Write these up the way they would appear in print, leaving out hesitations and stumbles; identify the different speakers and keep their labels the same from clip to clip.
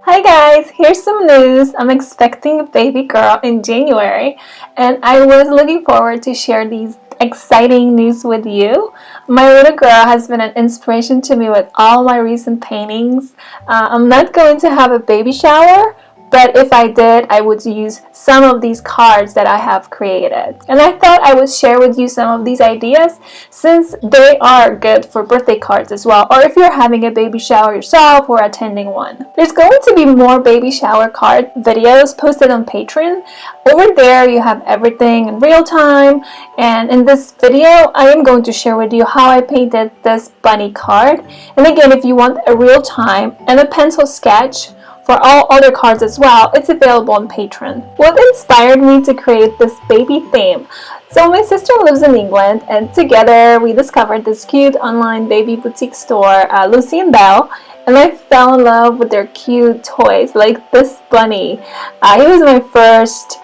Speaker 1: Hi guys, here's some news. I'm expecting a baby girl in January and I was looking forward to share these exciting news with you. My little girl has been an inspiration to me with all my recent paintings. I'm not going to have a baby shower, but if I did, I would use some of these cards that I have created. And I thought I would share with you some of these ideas since they are good for birthday cards as well, or if you're having a baby shower yourself or attending one. There's going to be more baby shower card videos posted on Patreon. Over there you have everything in real time, and in this video I am going to share with you how I painted this bunny card. And again, if you want a real time and a pencil sketch for all other cards as well, it's available on Patreon. What inspired me to create this baby theme? So my sister lives in England, and together we discovered this cute online baby boutique store, Lucy and Belle, and I fell in love with their cute toys like this bunny. He was my first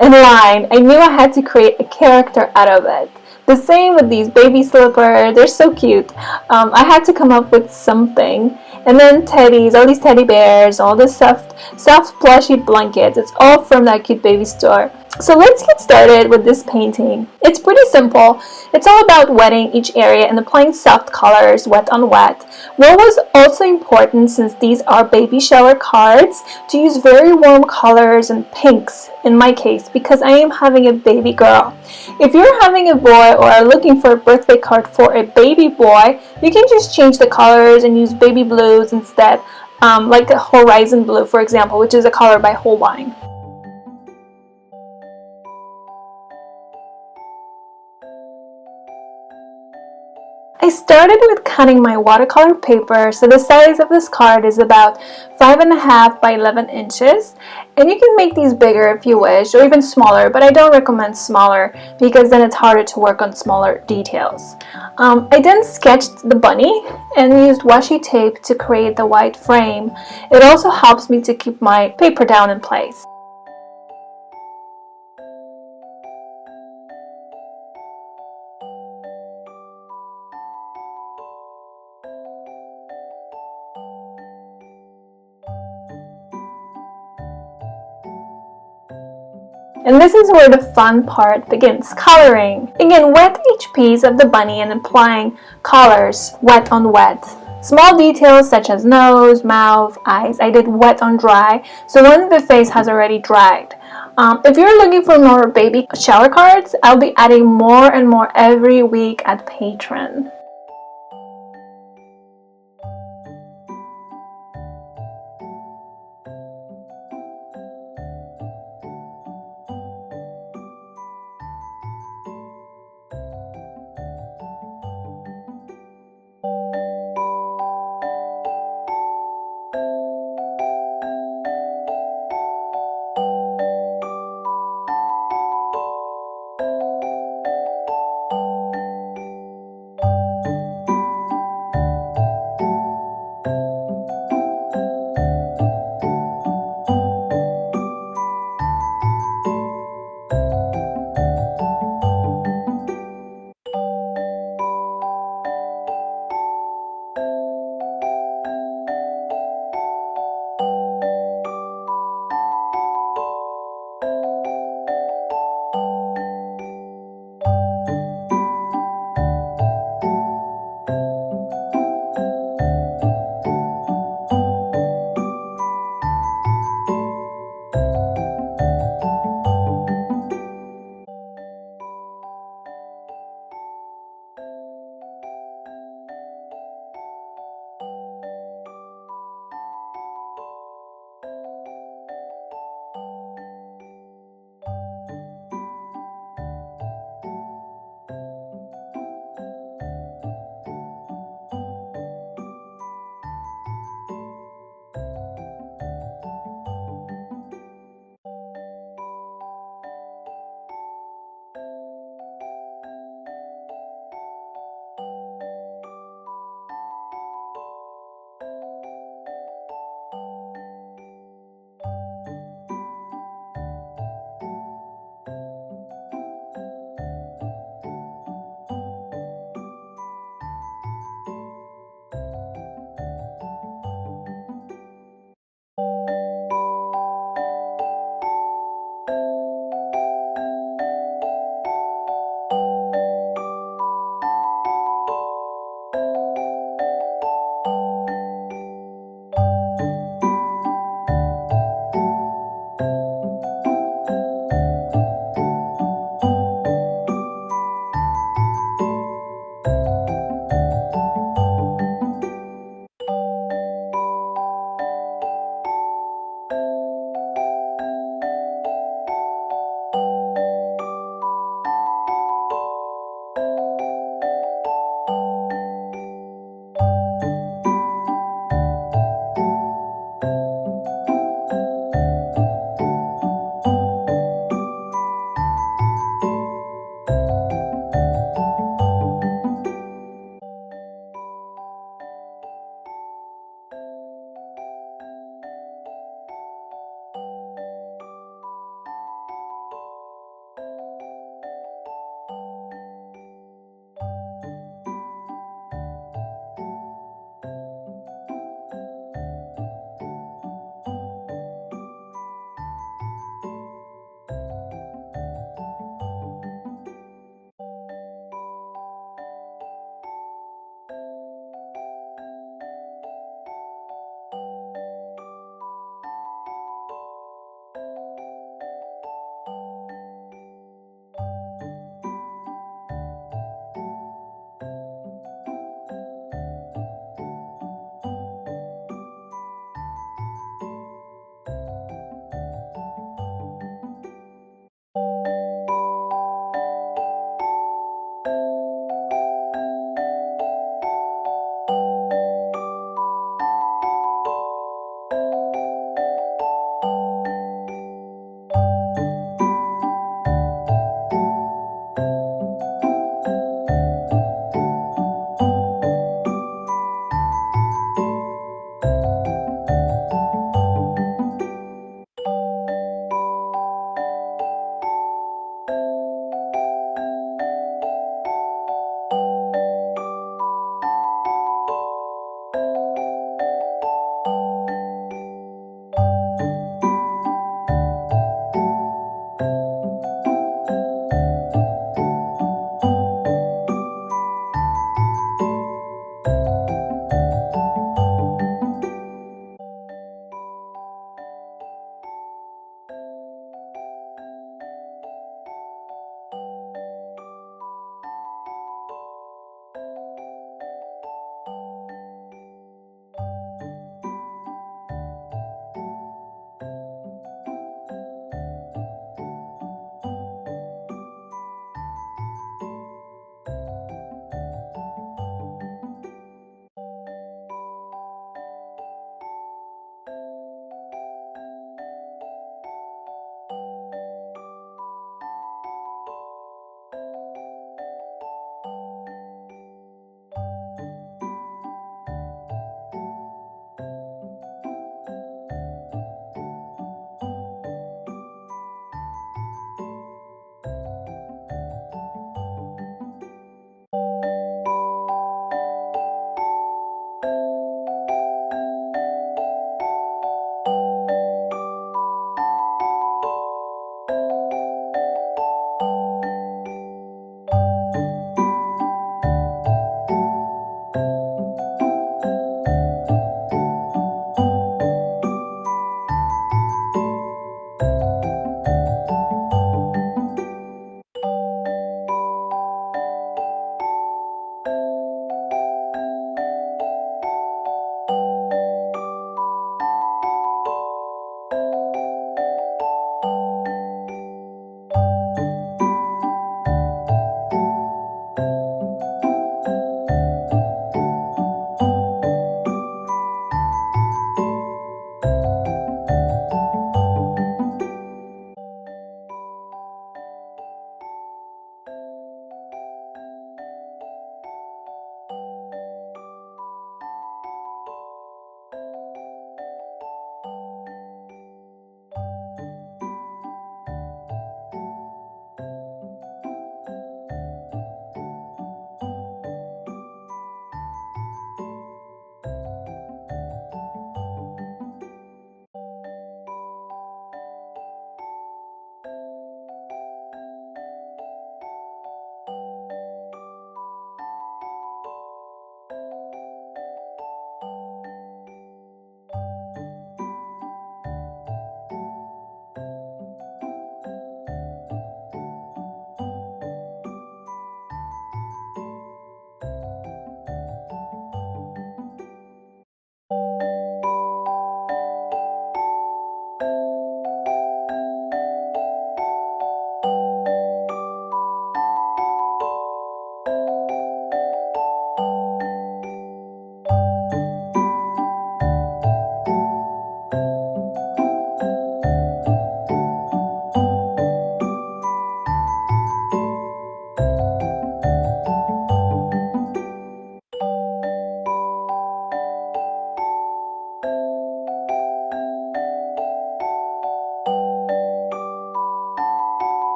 Speaker 1: in line. I knew I had to create a character out of it. The same with these baby slippers, they're so cute. I had to come up with something. And then teddies, all these teddy bears, all the soft plushy blankets, it's all from that cute baby store. So let's get started with this painting. It's pretty simple. It's all about wetting each area and applying soft colors, wet on wet. What was also important, since these are baby shower cards, to use very warm colors and pinks in my case because I am having a baby girl. If you're having a boy or are looking for a birthday card for a baby boy, you can just change the colors and use baby blues instead, like a horizon blue, for example, which is a color by Holbein. I started with cutting my watercolor paper, so the size of this card is about 5.5 by 11 inches, and you can make these bigger if you wish, or even smaller, but I don't recommend smaller because then it's harder to work on smaller details. I then sketched the bunny and used washi tape to create the white frame. It also helps me to keep my paper down in place. And this is where the fun part begins, coloring. Again, wet each piece of the bunny and applying colors wet on wet. Small details such as nose, mouth, eyes, I did wet on dry, so once the face has already dried. If you're looking for more baby shower cards, I'll be adding more and more every week at Patreon.